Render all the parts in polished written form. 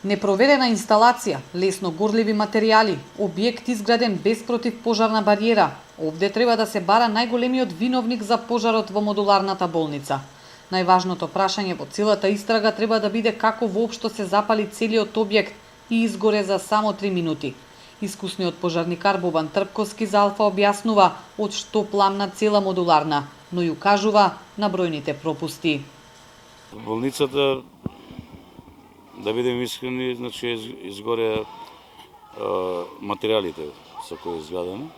Непроведена инсталација, лесно горливи материјали, објект изграден без противпожарна бариера. Овде треба да се бара најголемиот виновник за пожарот во модуларната болница. Најважното прашање во целата истрага треба да биде како воопшто се запали целиот објект и изгоре за само 3 минути. Искусниот пожарникар Бобан Трпковски за Алфа објаснува од што пламна цела модуларна, но и укажува на бројните пропусти. Болницата, да бидем искрени, значи изгоре материјалите со кои е изградена,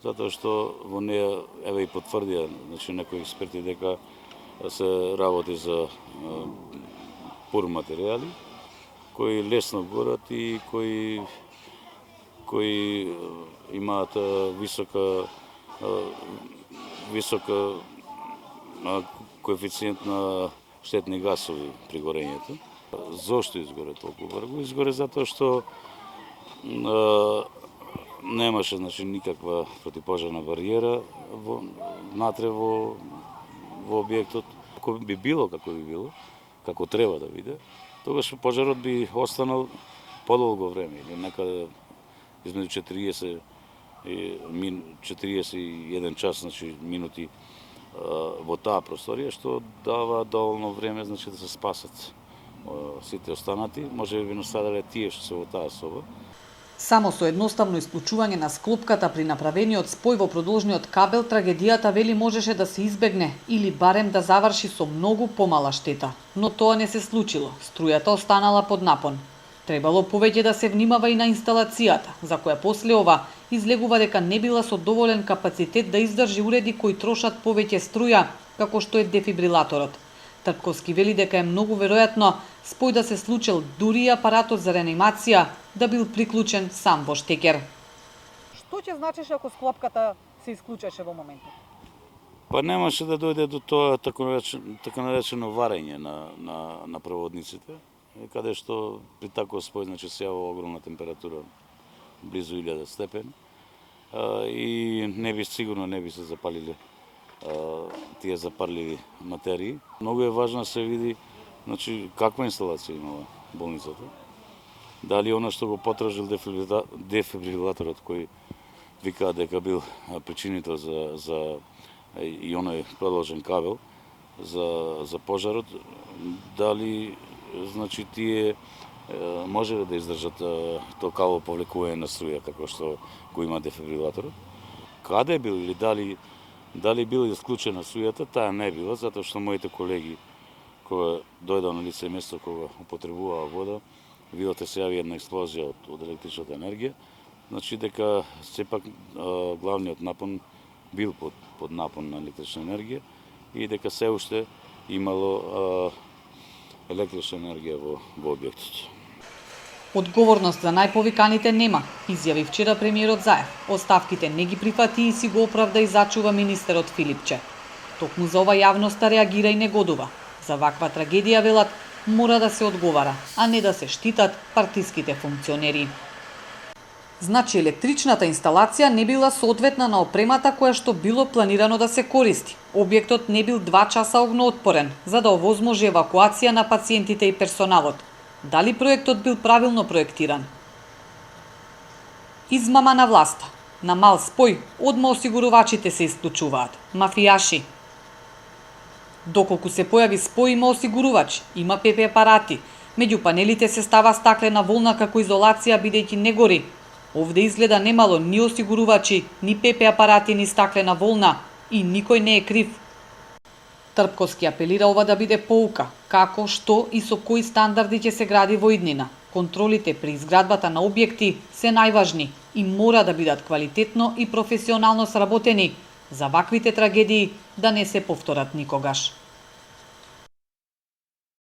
затоа што во неја, еве и потврдија, значи некои експерти дека се работи за пур материјали кои лесно горат и кои имаат висока коефициент на штетни гасови при горењето. Зошто изгоре толку брзо? Изгоре затоа што немаше, значи, никаква противпожарна бариера внатре во објектот. Ако би било, како треба да биде, тогаш пожарот би останал подолго време, или некаде измеѓу 40 и 41 час, значи, минути во таа просторија, што дава доволно време, значи, да се спасат сите останати. Може би настрадале тие што се во таа соба. Само со едноставно исклучување на склопката при направениот спој во продолжниот кабел, трагедијата вели можеше да се избегне или барем да заврши со многу помала штета. Но тоа не се случило. Струјата останала под напон. Требало повеќе да се внимава и на инсталацијата, за која после ова излегува дека не била со доволен капацитет да издржи уреди кои трошат повеќе струја, како што е дефибрилаторот. Трпковски вели дека е многу веројатно спој да се случил дури и апаратот за реанимација да бил приклучен сам во штекер. Што ќе значеше ако склопката се исклучеше во моментот? Па немаше да дојде до тоа така наречено варење на проводниците, каде што при таков спој, значи, се јава огромна температура, близу 1000 степени, и сигурно не би се запалиле тие запарливи материи. Многу е важно да се види, значи, каква инсталација имала болницата. Дали она што го потражил дефибрилаторот, кој викаа дека бил причинител за и оној продолжен кабел за пожарот, дали, значи, тие можеле да издржат толкаво повлекување на струја како што го има дефибрилаторот. Каде бил или дали била исклучена струјата, таа не била, затоа што моите колеги кога дојдоа на лице место, кога употребуваа вода, видовте се јави една експлозија од електричната енергија, значи дека сепак главниот напон бил под напон на електрична енергија и дека се уште имало електрична енергија во објектот. Одговорност за најповиканите нема, изјави вчера премиерот Заев. Оставките не ги прифати и си го оправда и зачува министерот Филипче. Токму за ова јавноста реагира и негодува. За ваква трагедија, велат, мора да се одговара, а не да се штитат партиските функционери. Значи електричната инсталација не била соодветна на опремата која што било планирано да се користи. Објектот не бил 2 часа огноотпорен, за да овозможи евакуација на пациентите и персоналот. Дали проектот бил правилно проектиран? Измама на власта. На мал спој, одма осигурувачите се исклучуваат. Мафијаши. Доколку се појави спој, има осигурувач, има ПП апарати. Меѓу панелите се става стаклена волна како изолација, бидејќи не гори. Овде изгледа немало ни осигурувачи, ни ПП апарати, ни стаклена волна и никој не е крив. Трпковски апелира ова да биде поука, како, што и со кои стандарди ќе се гради во иднина. Контролите при изградбата на објекти се најважни и мора да бидат квалитетно и професионално сработени за ваквите трагедии да не се повторат никогаш.